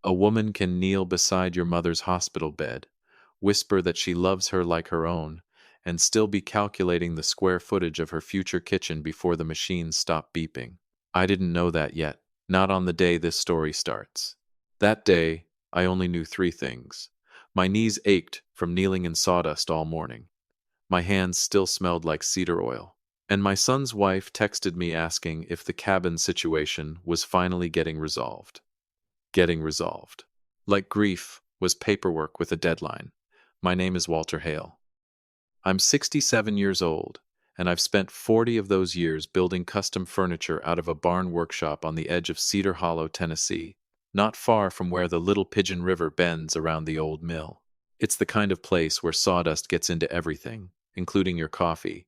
A woman can kneel beside your mother's hospital bed, whisper that she loves her like her own, and still be calculating the square footage of her future kitchen before the machines stop beeping. I didn't know that yet, not on the day this story starts. That day, I only knew three things. My knees ached from kneeling in sawdust all morning. My hands still smelled like cedar oil. And my son's wife texted me asking if the cabin situation was finally getting resolved. Getting resolved. Like grief was paperwork with a deadline. My name is Walter Hale. I'm 67 years old, and I've spent 40 of those years building custom furniture out of a barn workshop on the edge of Cedar Hollow, Tennessee, not far from where the Little Pigeon River bends around the old mill. It's the kind of place where sawdust gets into everything, including your coffee,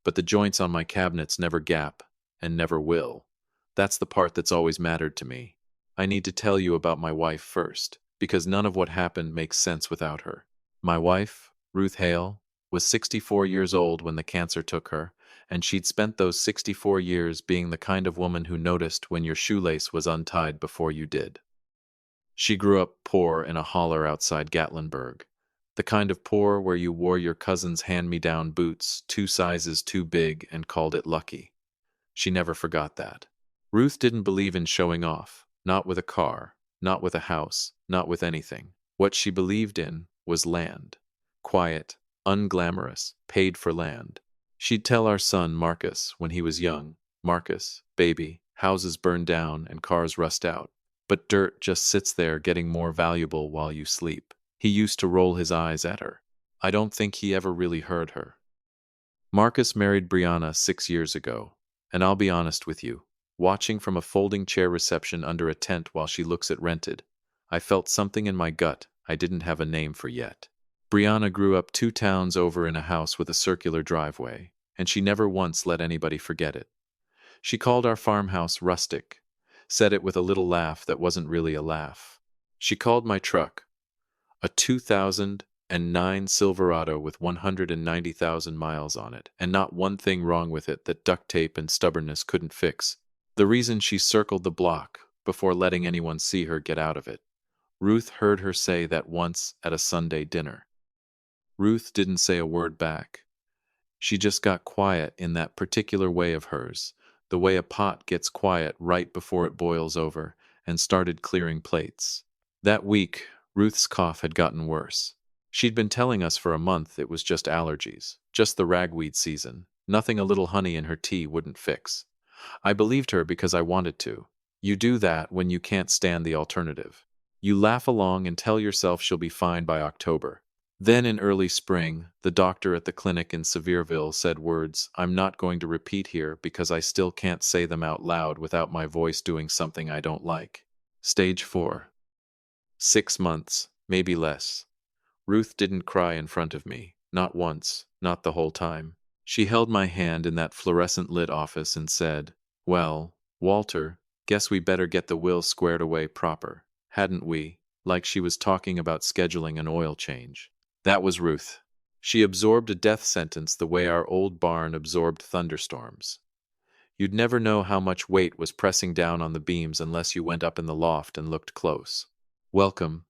but the joints on my cabinets never gap, and never will. That's the part that's always mattered to me. I need to tell you about my wife first, because none of what happened makes sense without her. My wife, Ruth Hale, was 64 years old when the cancer took her, and she'd spent those 64 years being the kind of woman who noticed when your shoelace was untied before you did. She grew up poor in a holler outside Gatlinburg, the kind of poor where you wore your cousin's hand-me-down boots 2 sizes too big and called it lucky. She never forgot that. Ruth didn't believe in showing off, not with a car, not with a house, not with anything. What she believed in was land. Quiet, unglamorous, paid for land. She'd tell our son, Marcus, when he was young, "Marcus, baby, houses burn down and cars rust out, but dirt just sits there getting more valuable while you sleep." He used to roll his eyes at her. I don't think he ever really heard her. Marcus married Brianna 6 years ago, and I'll be honest with you, watching from a folding chair reception under a tent while she looks at rented, I felt something in my gut I didn't have a name for yet. Brianna grew up 2 towns over in a house with a circular driveway, and she never once let anybody forget it. She called our farmhouse rustic, said it with a little laugh that wasn't really a laugh. She called my truck a 2009 Silverado with 190,000 miles on it, and not one thing wrong with it that duct tape and stubbornness couldn't fix. The reason she circled the block before letting anyone see her get out of it. Ruth heard her say that once at a Sunday dinner. Ruth didn't say a word back. She just got quiet in that particular way of hers, the way a pot gets quiet right before it boils over, and started clearing plates. That week, Ruth's cough had gotten worse. She'd been telling us for a month it was just allergies, just the ragweed season, nothing a little honey in her tea wouldn't fix. I believed her because I wanted to. You do that when you can't stand the alternative. You laugh along and tell yourself she'll be fine by October. Then in early spring, the doctor at the clinic in Sevierville said words I'm not going to repeat here because I still can't say them out loud without my voice doing something I don't like. Stage 4. 6 months, maybe less. Ruth didn't cry in front of me, not once, not the whole time. She held my hand in that fluorescent-lit office and said, "Well, Walter, guess we better get the will squared away proper, hadn't we?" Like she was talking about scheduling an oil change. That was Ruth. She absorbed a death sentence the way our old barn absorbed thunderstorms. You'd never know how much weight was pressing down on the beams unless you went up in the loft and looked close. Welcome.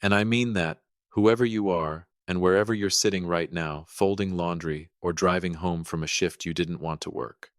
And I mean that, whoever you are, and wherever you're sitting right now, folding laundry or driving home from a shift you didn't want to work.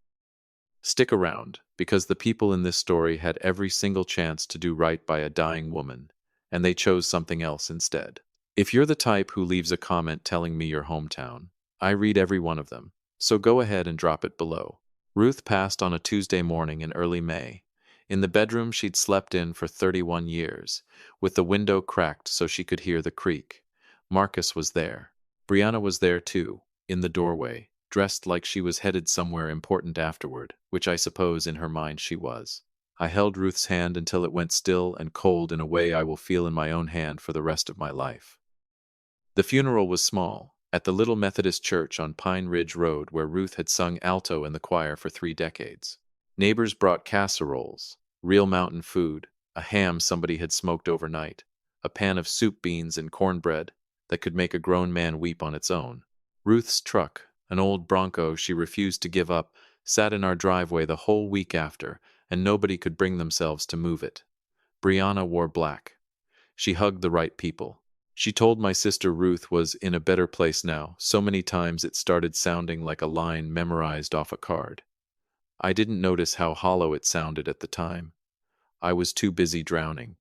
Stick around, because the people in this story had every single chance to do right by a dying woman, and they chose something else instead. If you're the type who leaves a comment telling me your hometown, I read every one of them, so go ahead and drop it below. Ruth passed on a Tuesday morning in early May. In the bedroom she'd slept in for 31 years, with the window cracked so she could hear the creak. Marcus was there. Brianna was there too, in the doorway, dressed like she was headed somewhere important afterward, which I suppose in her mind she was. I held Ruth's hand until it went still and cold in a way I will feel in my own hand for the rest of my life. The funeral was small, at the little Methodist church on Pine Ridge Road where Ruth had sung alto in the choir for 3 decades. Neighbors brought casseroles, real mountain food, a ham somebody had smoked overnight, a pan of soup beans and cornbread that could make a grown man weep on its own. Ruth's truck, an old Bronco she refused to give up, sat in our driveway the whole week after, and nobody could bring themselves to move it. Brianna wore black. She hugged the right people. She told my sister Ruth was in a better place now, so many times it started sounding like a line memorized off a card. I didn't notice how hollow it sounded at the time. I was too busy drowning.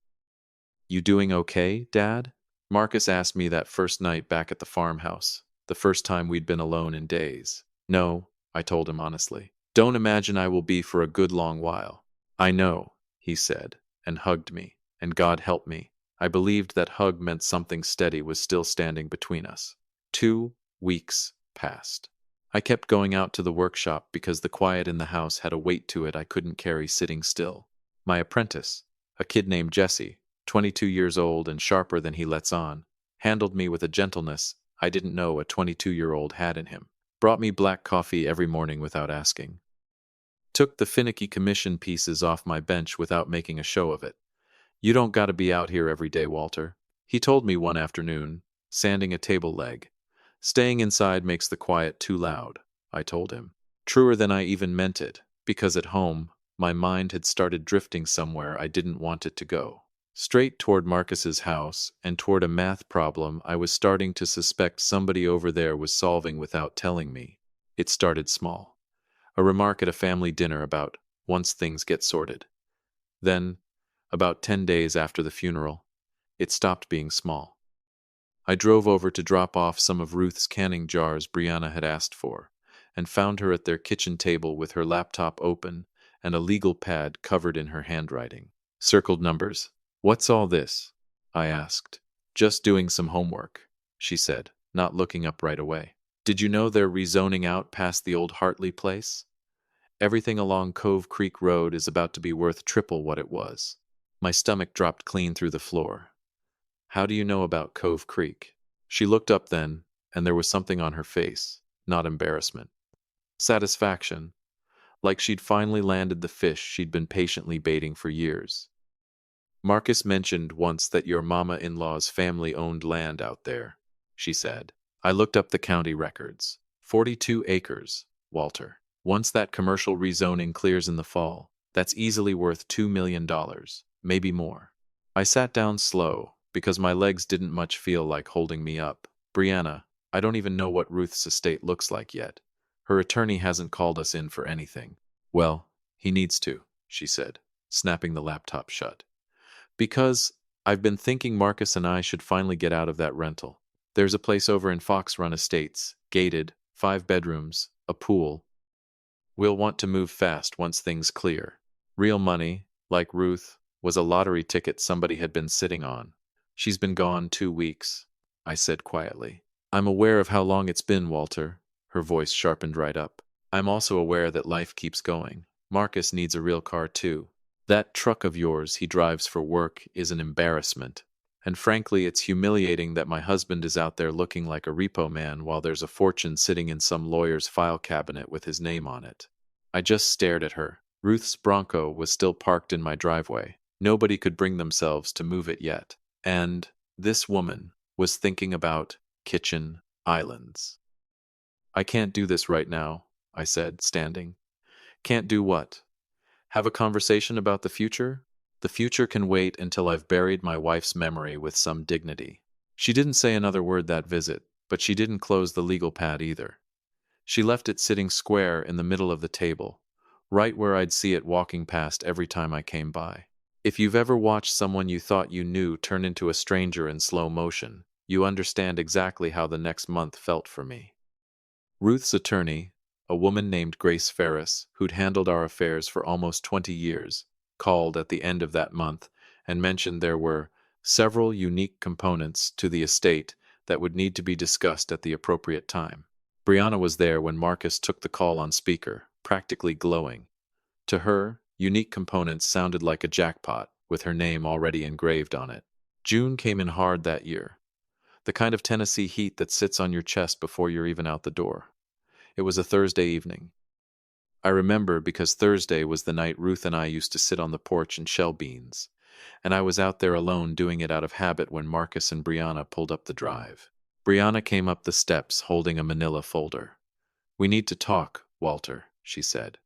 You doing okay, Dad? Marcus asked me that first night back at the farmhouse, the first time we'd been alone in days. No, I told him honestly. Don't imagine I will be for a good long while. I know, he said, and hugged me, and God help me. I believed that hug meant something steady was still standing between us. 2 weeks passed. I kept going out to the workshop because the quiet in the house had a weight to it I couldn't carry sitting still. My apprentice, a kid named Jesse, 22 years old and sharper than he lets on, handled me with a gentleness I didn't know a 22-year-old had in him. Brought me black coffee every morning without asking. Took the finicky commission pieces off my bench without making a show of it. You don't gotta be out here every day, Walter. He told me one afternoon, sanding a table leg. Staying inside makes the quiet too loud, I told him. Truer than I even meant it, because at home, my mind had started drifting somewhere I didn't want it to go. Straight toward Marcus's house and toward a math problem I was starting to suspect somebody over there was solving without telling me. It started small. A remark at a family dinner about once things get sorted. Then, about 10 days after the funeral, it stopped being small. I drove over to drop off some of Ruth's canning jars Brianna had asked for, and found her at their kitchen table with her laptop open and a legal pad covered in her handwriting. Circled numbers. What's all this? I asked. Just doing some homework, she said, not looking up right away. Did you know they're rezoning out past the old Hartley place? Everything along Cove Creek Road is about to be worth triple what it was. My stomach dropped clean through the floor. How do you know about Cove Creek? She looked up then, and there was something on her face, not embarrassment. Satisfaction, like she'd finally landed the fish she'd been patiently baiting for years. Marcus mentioned once that your mama-in-law's family owned land out there, she said. I looked up the county records. 42 acres, Walter. Once that commercial rezoning clears in the fall, that's easily worth $2 million, maybe more. I sat down slow, because my legs didn't much feel like holding me up. Brianna, I don't even know what Ruth's estate looks like yet. Her attorney hasn't called us in for anything. Well, he needs to, she said, snapping the laptop shut. Because I've been thinking Marcus and I should finally get out of that rental. There's a place over in Fox Run Estates, gated, 5 bedrooms, a pool. We'll want to move fast once things clear. Real money, like Ruth, was a lottery ticket somebody had been sitting on. She's been gone 2 weeks, I said quietly. I'm aware of how long it's been, Walter. Her voice sharpened right up. I'm also aware that life keeps going. Marcus needs a real car too. That truck of yours he drives for work is an embarrassment. And frankly, it's humiliating that my husband is out there looking like a repo man while there's a fortune sitting in some lawyer's file cabinet with his name on it. I just stared at her. Ruth's Bronco was still parked in my driveway. Nobody could bring themselves to move it yet. And this woman was thinking about kitchen islands. I can't do this right now, I said, standing. Can't do what? Have a conversation about the future? The future can wait until I've buried my wife's memory with some dignity. She didn't say another word that visit, but she didn't close the legal pad either. She left it sitting square in the middle of the table, right where I'd see it walking past every time I came by. If you've ever watched someone you thought you knew turn into a stranger in slow motion, you understand exactly how the next month felt for me. Ruth's attorney, a woman named Grace Ferris, who'd handled our affairs for almost 20 years, called at the end of that month and mentioned there were several unique components to the estate that would need to be discussed at the appropriate time. Brianna was there when Marcus took the call on speaker, practically glowing. To her, unique components sounded like a jackpot, with her name already engraved on it. June came in hard that year. The kind of Tennessee heat that sits on your chest before you're even out the door. It was a Thursday evening. I remember because Thursday was the night Ruth and I used to sit on the porch and shell beans, and I was out there alone doing it out of habit when Marcus and Brianna pulled up the drive. Brianna came up the steps holding a manila folder. We need to talk, Walter, she said.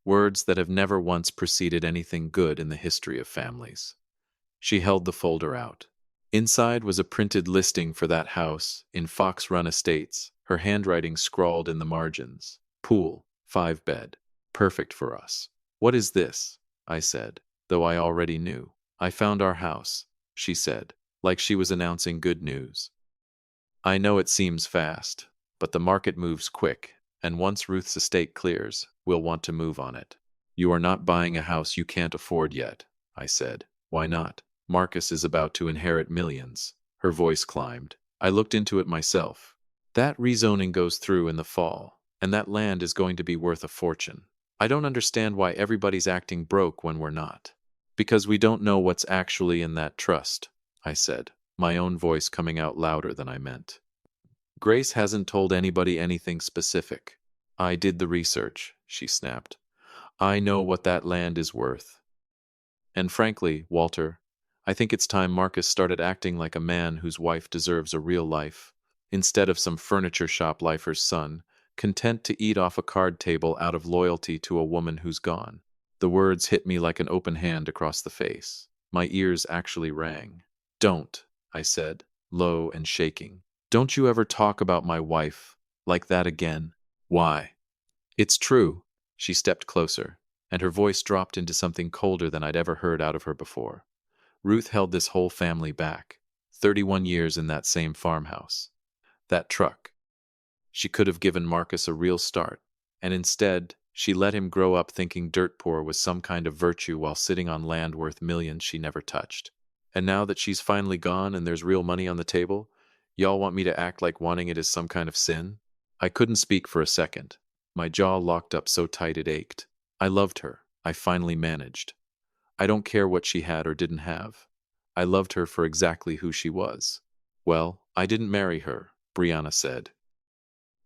Words that have never once preceded anything good in the history of families. She held the folder out. Inside was a printed listing for that house in Fox Run Estates, her handwriting scrawled in the margins. Pool, 5-bed. Perfect for us. What is this? I said, though I already knew. I found our house, she said, like she was announcing good news. I know it seems fast, but the market moves quick, and once Ruth's estate clears, we'll want to move on it. You are not buying a house you can't afford yet, I said. Why not? Marcus is about to inherit millions. Her voice climbed. I looked into it myself. That rezoning goes through in the fall, and that land is going to be worth a fortune. I don't understand why everybody's acting broke when we're not. Because we don't know what's actually in that trust, I said, my own voice coming out louder than I meant. Grace hasn't told anybody anything specific. I did the research, she snapped. I know what that land is worth. And frankly, Walter, I think it's time Marcus started acting like a man whose wife deserves a real life, instead of some furniture shop lifer's son, content to eat off a card table out of loyalty to a woman who's gone. The words hit me like an open hand across the face. My ears actually rang. Don't, I said, low and shaking. Don't you ever talk about my wife like that again. Why? It's true. She stepped closer, and her voice dropped into something colder than I'd ever heard out of her before. Ruth held this whole family back. 31 years in that same farmhouse. That truck. She could have given Marcus a real start, and instead, she let him grow up thinking dirt poor was some kind of virtue while sitting on land worth millions she never touched. And now that she's finally gone and there's real money on the table, y'all want me to act like wanting it is some kind of sin? I couldn't speak for a second. My jaw locked up so tight it ached. I loved her. I finally managed. I don't care what she had or didn't have. I loved her for exactly who she was. Well, I didn't marry her, Brianna said.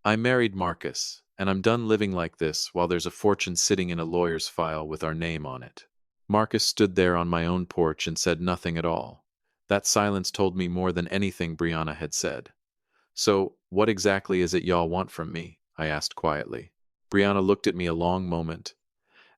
I married Marcus, and I'm done living like this while there's a fortune sitting in a lawyer's file with our name on it. Marcus stood there on my own porch and said nothing at all. That silence told me more than anything Brianna had said. So, what exactly is it y'all want from me? I asked quietly. Brianna looked at me a long moment,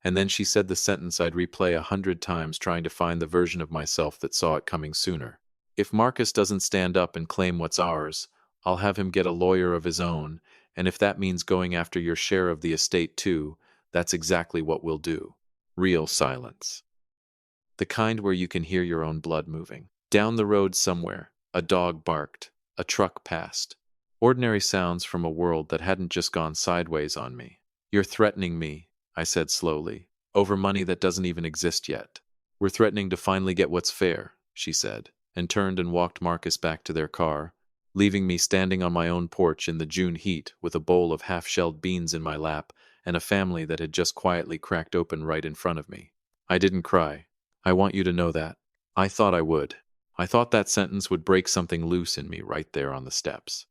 and then she said the sentence I'd replay 100 times trying to find the version of myself that saw it coming sooner. If Marcus doesn't stand up and claim what's ours, I'll have him get a lawyer of his own, and if that means going after your share of the estate too, that's exactly what we'll do. Real silence. The kind where you can hear your own blood moving. Down the road somewhere, a dog barked, a truck passed. Ordinary sounds from a world that hadn't just gone sideways on me. You're threatening me, I said slowly, over money that doesn't even exist yet. We're threatening to finally get what's fair, she said, and turned and walked Marcus back to their car, leaving me standing on my own porch in the June heat with a bowl of half-shelled beans in my lap and a family that had just quietly cracked open right in front of me. I didn't cry. I want you to know that. I thought I would. I thought that sentence would break something loose in me right there on the steps.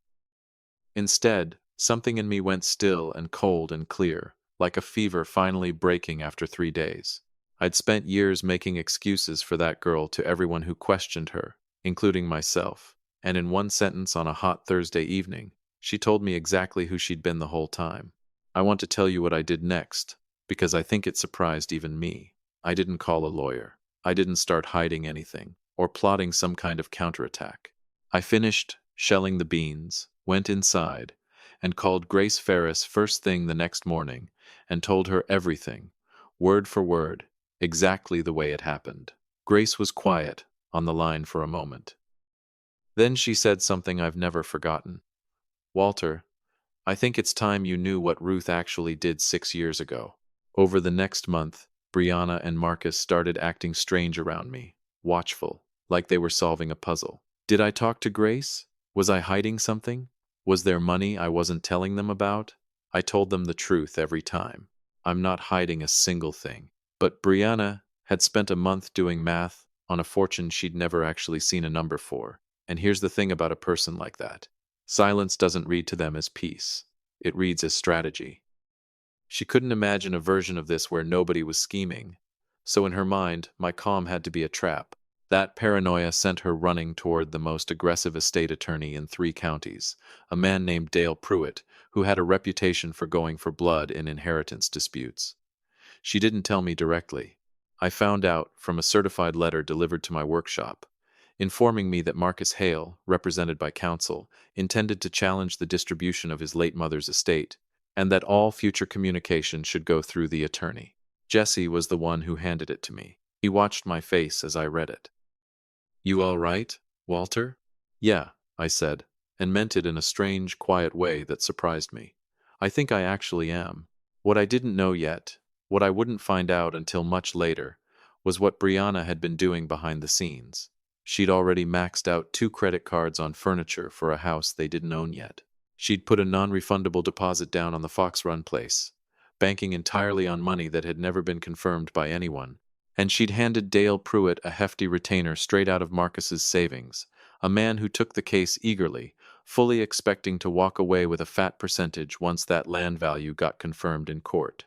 Instead, something in me went still and cold and clear, like a fever finally breaking after 3 days. I'd spent years making excuses for that girl to everyone who questioned her, including myself, and in one sentence on a hot Thursday evening, she told me exactly who she'd been the whole time. I want to tell you what I did next, because I think it surprised even me. I didn't call a lawyer. I didn't start hiding anything, or plotting some kind of counterattack. I finished shelling the beans, went inside, and called Grace Ferris first thing the next morning and told her everything, word for word, exactly the way it happened. Grace was quiet on the line for a moment. Then she said something I've never forgotten. Walter, I think it's time you knew what Ruth actually did 6 years ago. Over the next month, Brianna and Marcus started acting strange around me, watchful, like they were solving a puzzle. Did I talk to Grace? Was I hiding something? Was there money I wasn't telling them about? I told them the truth every time. I'm not hiding a single thing. But Brianna had spent a month doing math on a fortune she'd never actually seen a number for. And here's the thing about a person like that. Silence doesn't read to them as peace. It reads as strategy. She couldn't imagine a version of this where nobody was scheming. So in her mind, my calm had to be a trap. That paranoia sent her running toward the most aggressive estate attorney in 3 counties, a man named Dale Pruitt, who had a reputation for going for blood in inheritance disputes. She didn't tell me directly. I found out from a certified letter delivered to my workshop, informing me that Marcus Hale, represented by counsel, intended to challenge the distribution of his late mother's estate, and that all future communication should go through the attorney. Jesse was the one who handed it to me. He watched my face as I read it. "You all right, Walter?" "Yeah," I said, and meant it in a strange, quiet way that surprised me. "I think I actually am." What I didn't know yet, what I wouldn't find out until much later, was what Brianna had been doing behind the scenes. She'd already maxed out 2 credit cards on furniture for a house they didn't own yet. She'd put a non-refundable deposit down on the Fox Run place, banking entirely on money that had never been confirmed by anyone. And she'd handed Dale Pruitt a hefty retainer straight out of Marcus's savings, a man who took the case eagerly, fully expecting to walk away with a fat percentage once that land value got confirmed in court.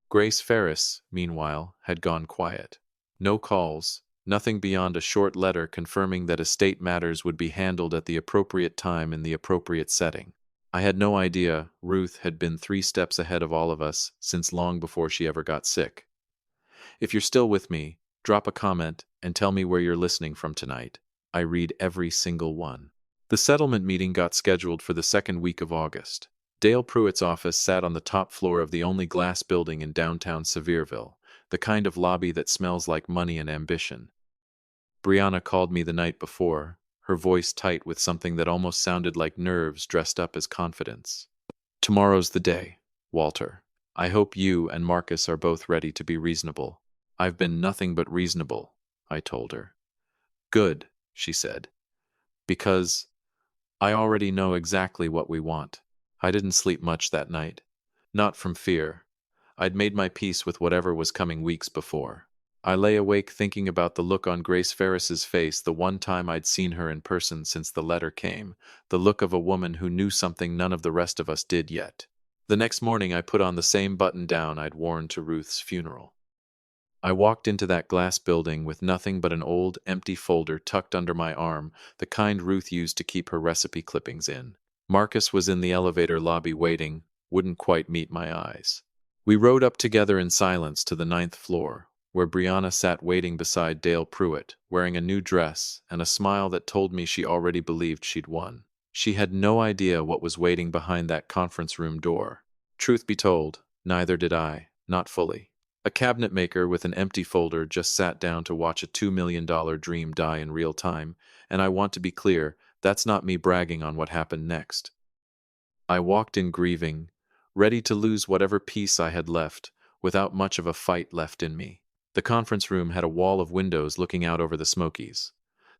Grace Ferris, meanwhile, had gone quiet. No calls, nothing beyond a short letter confirming that estate matters would be handled at the appropriate time in the appropriate setting. I had no idea Ruth had been 3 steps ahead of all of us since long before she ever got sick. If you're still with me, drop a comment and tell me where you're listening from tonight. I read every single one. The settlement meeting got scheduled for the 2nd week of August. Dale Pruitt's office sat on the top floor of the only glass building in downtown Sevierville, the kind of lobby that smells like money and ambition. Brianna called me the night before, her voice tight with something that almost sounded like nerves dressed up as confidence. "Tomorrow's the day, Walter. I hope you and Marcus are both ready to be reasonable." "I've been nothing but reasonable," I told her. "Good," she said, "because I already know exactly what we want." I didn't sleep much that night. Not from fear. I'd made my peace with whatever was coming weeks before. I lay awake thinking about the look on Grace Ferris's face the one time I'd seen her in person since the letter came, the look of a woman who knew something none of the rest of us did yet. The next morning I put on the same button-down I'd worn to Ruth's funeral. I walked into that glass building with nothing but an old, empty folder tucked under my arm, the kind Ruth used to keep her recipe clippings in. Marcus was in the elevator lobby waiting, wouldn't quite meet my eyes. We rode up together in silence to the 9th floor, where Brianna sat waiting beside Dale Pruitt, wearing a new dress and a smile that told me she already believed she'd won. She had no idea what was waiting behind that conference room door. Truth be told, neither did I, not fully. A cabinetmaker with an empty folder just sat down to watch a $2 million dream die in real time, and I want to be clear, that's not me bragging on what happened next. I walked in grieving, ready to lose whatever peace I had left, without much of a fight left in me. The conference room had a wall of windows looking out over the Smokies,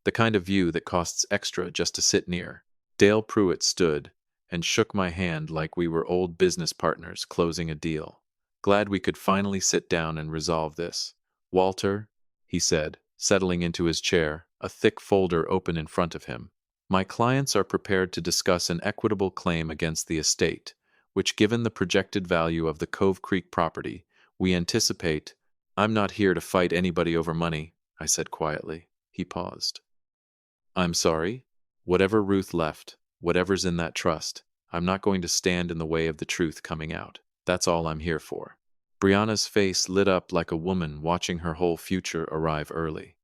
the kind of view that costs extra just to sit near. Dale Pruitt stood and shook my hand like we were old business partners closing a deal. "Glad we could finally sit down and resolve this. Walter," he said, settling into his chair, a thick folder open in front of him. "My clients are prepared to discuss an equitable claim against the estate, which, given the projected value of the Cove Creek property, we anticipate—" "I'm not here to fight anybody over money," I said quietly. He paused. "I'm sorry. Whatever Ruth left, whatever's in that trust, I'm not going to stand in the way of the truth coming out. That's all I'm here for." Brianna's face lit up like a woman watching her whole future arrive early.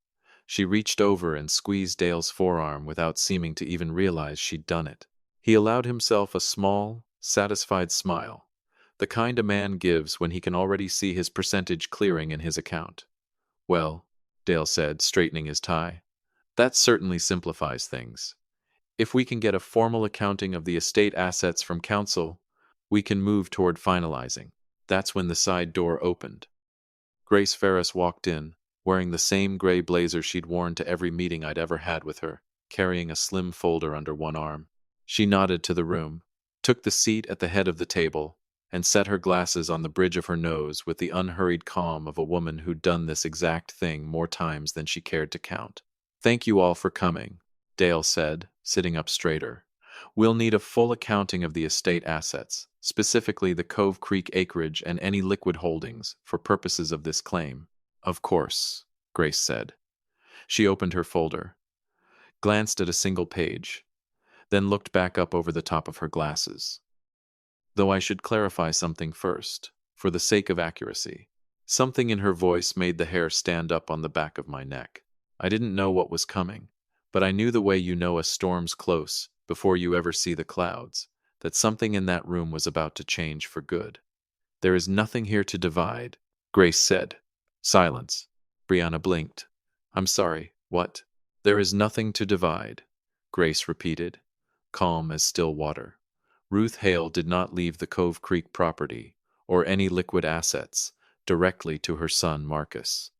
She reached over and squeezed Dale's forearm without seeming to even realize she'd done it. He allowed himself a small, satisfied smile, the kind a man gives when he can already see his percentage clearing in his account. "Well," Dale said, straightening his tie, "that certainly simplifies things. If we can get a formal accounting of the estate assets from counsel, we can move toward finalizing." That's when the side door opened. Grace Ferris walked in, wearing the same gray blazer she'd worn to every meeting I'd ever had with her, carrying a slim folder under one arm. She nodded to the room, took the seat at the head of the table, and set her glasses on the bridge of her nose with the unhurried calm of a woman who'd done this exact thing more times than she cared to count. "Thank you all for coming," Dale said, sitting up straighter. "We'll need a full accounting of the estate assets, specifically the Cove Creek acreage and any liquid holdings, for purposes of this claim." "Of course," Grace said. She opened her folder, glanced at a single page, then looked back up over the top of her glasses. "Though I should clarify something first, for the sake of accuracy. Something in her voice made the hair stand up on the back of my neck. I didn't know what was coming, but I knew the way you know a storm's close before you ever see the clouds, that something in that room was about to change for good. There is nothing here to divide, Grace said. Silence. Brianna blinked. I'm sorry, what? There is nothing to divide, Grace repeated, calm as still water. Ruth Hale did not leave the Cove Creek property, or any liquid assets, directly to her son Marcus.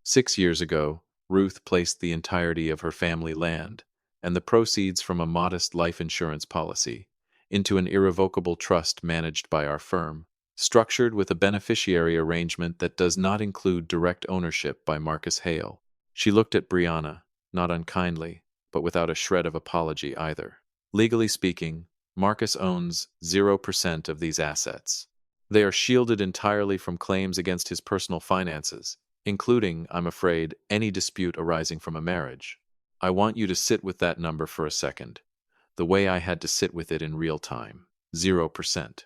6 years ago, Ruth placed the entirety of her family land, and the proceeds from a modest life insurance policy, into an irrevocable trust managed by our firm, structured with a beneficiary arrangement that does not include direct ownership by Marcus Hale. She looked at Brianna, not unkindly, but without a shred of apology either. Legally speaking, Marcus owns 0% of these assets. They are shielded entirely from claims against his personal finances, including, I'm afraid, any dispute arising from a marriage. I want you to sit with that number for a second, the way I had to sit with it in real time. 0%.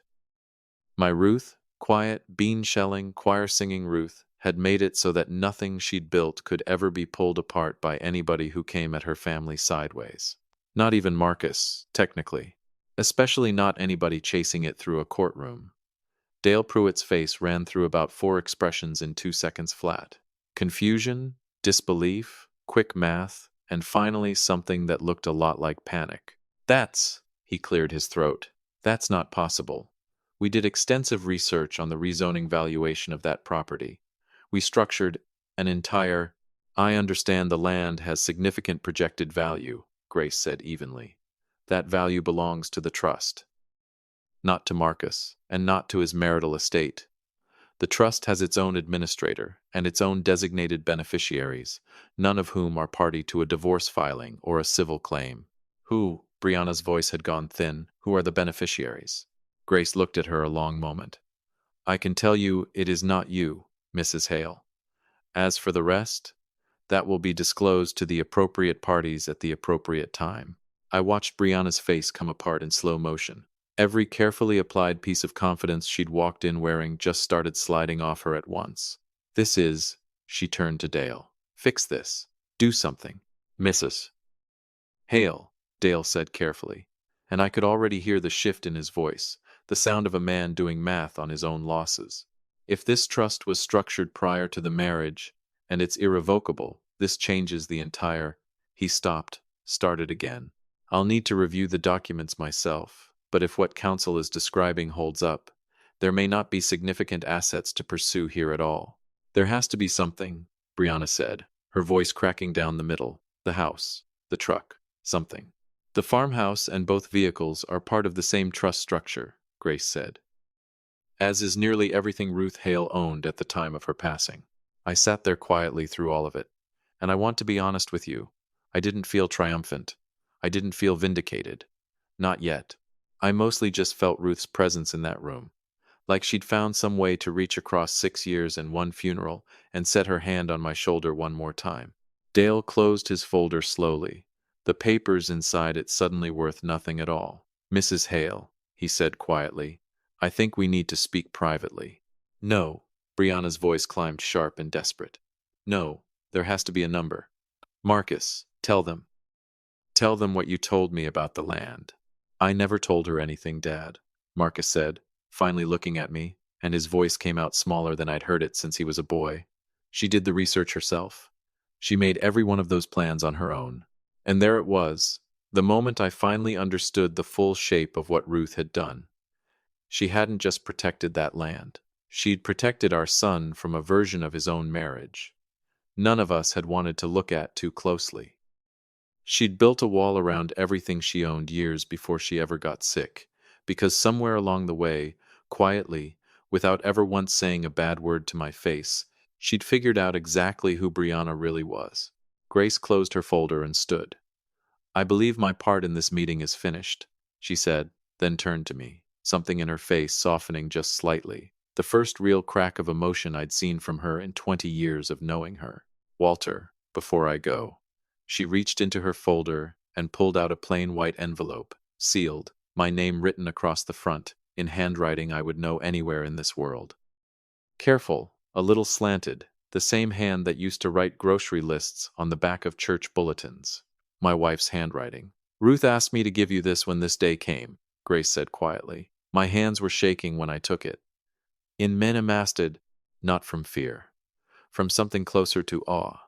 My Ruth, quiet, bean-shelling, choir-singing Ruth, had made it so that nothing she'd built could ever be pulled apart by anybody who came at her family sideways. Not even Marcus, technically. Especially not anybody chasing it through a courtroom. Dale Pruitt's face ran through about 4 expressions in 2 seconds flat. Confusion, disbelief, quick math, and finally something that looked a lot like panic. He cleared his throat. That's not possible. We did extensive research on the rezoning valuation of that property. We structured an entire... I understand the land has significant projected value, Grace said evenly. That value belongs to the trust. Not to Marcus, and not to his marital estate. The trust has its own administrator and its own designated beneficiaries, none of whom are party to a divorce filing or a civil claim. Who? Brianna's voice had gone thin. Who are the beneficiaries? Grace looked at her a long moment. I can tell you it is not you, Mrs. Hale. As for the rest, that will be disclosed to the appropriate parties at the appropriate time. I watched Brianna's face come apart in slow motion. Every carefully applied piece of confidence she'd walked in wearing just started sliding off her at once. She turned to Dale. Fix this. Do something. Mrs. Hale, Dale said carefully, and I could already hear the shift in his voice, the sound of a man doing math on his own losses. If this trust was structured prior to the marriage, and it's irrevocable, this changes the entire... He stopped, started again. I'll need to review the documents myself, but if what counsel is describing holds up, there may not be significant assets to pursue here at all. There has to be something, Brianna said, her voice cracking down the middle. The house, the truck, something. The farmhouse and both vehicles are part of the same trust structure, Grace said, as is nearly everything Ruth Hale owned at the time of her passing. I sat there quietly through all of it, and I want to be honest with you. I didn't feel triumphant. I didn't feel vindicated. Not yet. I mostly just felt Ruth's presence in that room, like she'd found some way to reach across 6 years and 1 funeral and set her hand on my shoulder one more time. Dale closed his folder slowly, the papers inside it suddenly worth nothing at all. Mrs. Hale, he said quietly, I think we need to speak privately. No, Brianna's voice climbed sharp and desperate. No, there has to be a number. Marcus, tell them. Tell them what you told me about the land. I never told her anything, Dad, Marcus said, finally looking at me, and his voice came out smaller than I'd heard it since he was a boy. She did the research herself. She made every one of those plans on her own. And there it was, the moment I finally understood the full shape of what Ruth had done. She hadn't just protected that land. She'd protected our son from a version of his own marriage. None of us had wanted to look at too closely. She'd built a wall around everything she owned years before she ever got sick, because somewhere along the way, quietly, without ever once saying a bad word to my face, she'd figured out exactly who Brianna really was. Grace closed her folder and stood. I believe my part in this meeting is finished, she said, then turned to me, something in her face softening just slightly, the first real crack of emotion I'd seen from her in 20 years of knowing her. Walter, before I go. She reached into her folder and pulled out a plain white envelope, sealed, my name written across the front, in handwriting I would know anywhere in this world. Careful, a little slanted, the same hand that used to write grocery lists on the back of church bulletins. My wife's handwriting. Ruth asked me to give you this when this day came, Grace said quietly. My hands were shaking when I took it. In men amasted, not from fear, from something closer to awe.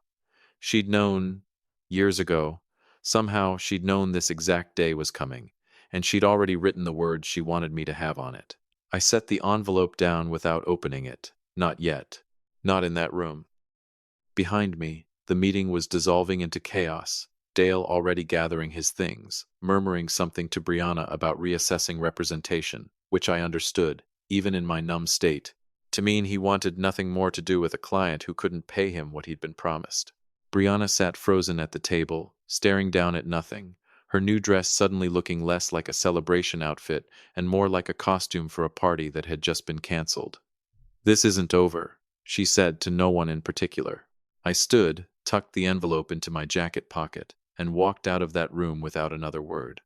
She'd known, years ago, somehow she'd known this exact day was coming, and she'd already written the words she wanted me to have on it. I set the envelope down without opening it. Not yet. Not in that room. Behind me, the meeting was dissolving into chaos, Dale already gathering his things, murmuring something to Brianna about reassessing representation, which I understood, even in my numb state, to mean he wanted nothing more to do with a client who couldn't pay him what he'd been promised. Brianna sat frozen at the table, staring down at nothing, her new dress suddenly looking less like a celebration outfit and more like a costume for a party that had just been canceled. "This isn't over," she said to no one in particular. I stood, tucked the envelope into my jacket pocket, and walked out of that room without another word.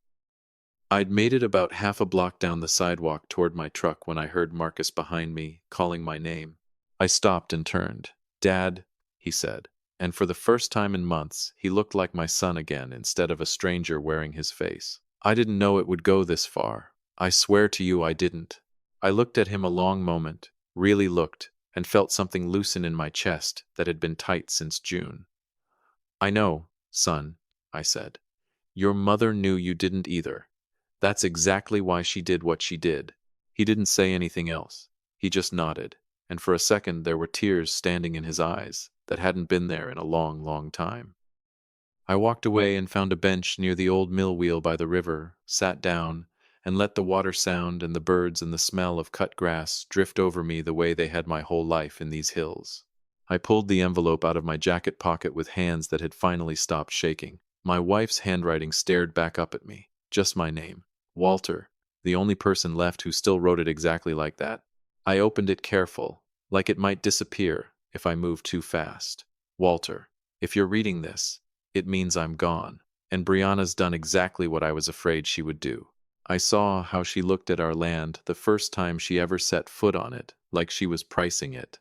I'd made it about half a block down the sidewalk toward my truck when I heard Marcus behind me, calling my name. I stopped and turned. "Dad," he said, and for the first time in months, he looked like my son again instead of a stranger wearing his face. I didn't know it would go this far. I swear to you I didn't. I looked at him a long moment, really looked, and felt something loosen in my chest that had been tight since June. "I know, son," I said. "Your mother knew you didn't either. That's exactly why she did what she did." He didn't say anything else. He just nodded, and for a second there were tears standing in his eyes that hadn't been there in a long, long time. I walked away and found a bench near the old mill wheel by the river, sat down, and let the water sound and the birds and the smell of cut grass drift over me the way they had my whole life in these hills. I pulled the envelope out of my jacket pocket with hands that had finally stopped shaking. My wife's handwriting stared back up at me. Just my name. Walter, the only person left who still wrote it exactly like that. I opened it careful, like it might disappear if I moved too fast. "Walter, if you're reading this, it means I'm gone, and Brianna's done exactly what I was afraid she would do." I saw how she looked at our land the first time she ever set foot on it, like she was pricing it.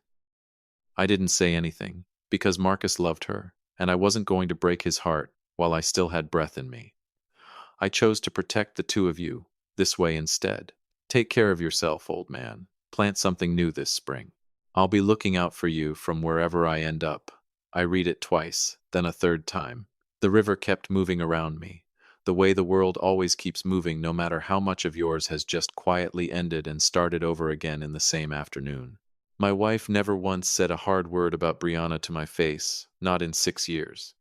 I didn't say anything, because Marcus loved her, and I wasn't going to break his heart while I still had breath in me. I chose to protect the two of you, this way instead. Take care of yourself, old man. Plant something new this spring. I'll be looking out for you from wherever I end up. I read it twice, then a third time. The river kept moving around me, the way the world always keeps moving no matter how much of yours has just quietly ended and started over again in the same afternoon. My wife never once said a hard word about Brianna to my face, not in 6 years.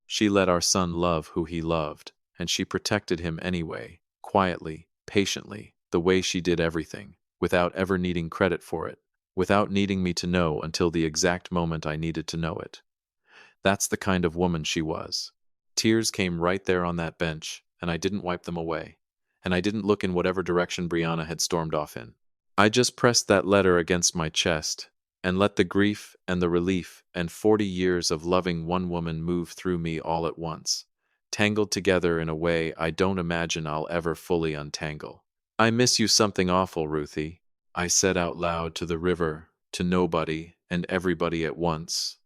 She let our son love who he loved, and she protected him anyway, quietly, patiently, the way she did everything, without ever needing credit for it, without needing me to know until the exact moment I needed to know it. That's the kind of woman she was. Tears came right there on that bench, and I didn't wipe them away, and I didn't look in whatever direction Brianna had stormed off in. I just pressed that letter against my chest, and let the grief and the relief and 40 years of loving one woman move through me all at once, tangled together in a way I don't imagine I'll ever fully untangle. "I miss you something awful, Ruthie," I said out loud to the river, to nobody and everybody at once.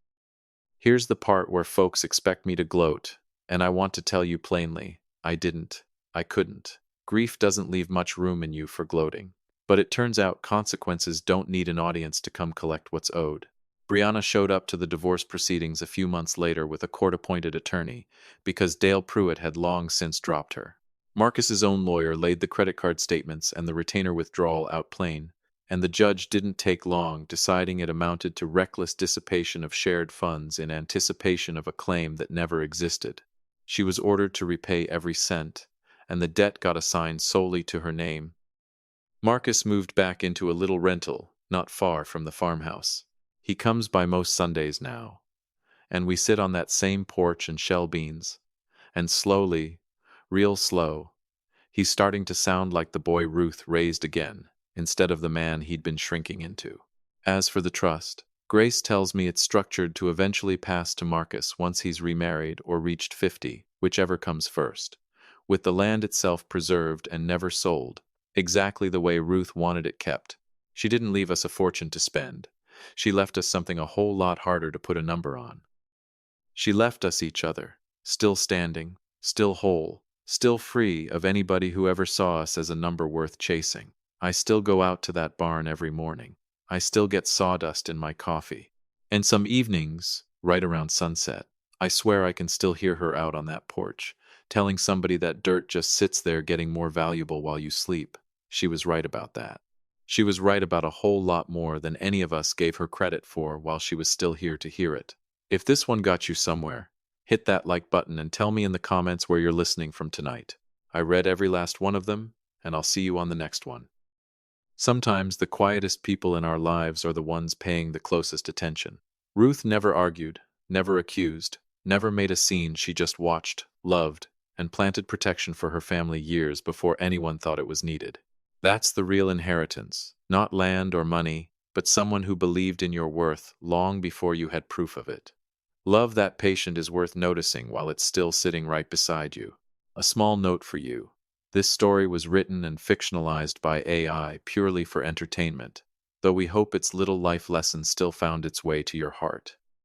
Here's the part where folks expect me to gloat, and I want to tell you plainly, I didn't. I couldn't. Grief doesn't leave much room in you for gloating. But it turns out consequences don't need an audience to come collect what's owed. Brianna showed up to the divorce proceedings a few months later with a court-appointed attorney, because Dale Pruitt had long since dropped her. Marcus's own lawyer laid the credit card statements and the retainer withdrawal out plain, and the judge didn't take long, deciding it amounted to reckless dissipation of shared funds in anticipation of a claim that never existed. She was ordered to repay every cent, and the debt got assigned solely to her name. Marcus moved back into a little rental, not far from the farmhouse. He comes by most Sundays now, and we sit on that same porch and shell beans, and slowly, real slow, he's starting to sound like the boy Ruth raised again, instead of the man he'd been shrinking into. As for the trust, Grace tells me it's structured to eventually pass to Marcus once he's remarried or reached 50, whichever comes first, with the land itself preserved and never sold, exactly the way Ruth wanted it kept. She didn't leave us a fortune to spend, She left us something a whole lot harder to put a number on. She left us each other, still standing, still whole, still free of anybody who ever saw us as a number worth chasing. I still go out to that barn every morning. I still get sawdust in my coffee. And some evenings, right around sunset, I swear I can still hear her out on that porch, telling somebody that dirt just sits there getting more valuable while you sleep. She was right about that. She was right about a whole lot more than any of us gave her credit for while she was still here to hear it. If this one got you somewhere, hit that like button and tell me in the comments where you're listening from tonight. I read every last one of them, and I'll see you on the next one. Sometimes the quietest people in our lives are the ones paying the closest attention. Ruth never argued, never accused, never made a scene. She just watched, loved, and planted protection for her family years before anyone thought it was needed. That's the real inheritance, not land or money, but someone who believed in your worth long before you had proof of it. Love that patient is worth noticing while it's still sitting right beside you. A small note for you. This story was written and fictionalized by AI purely for entertainment, though we hope its little life lesson still found its way to your heart.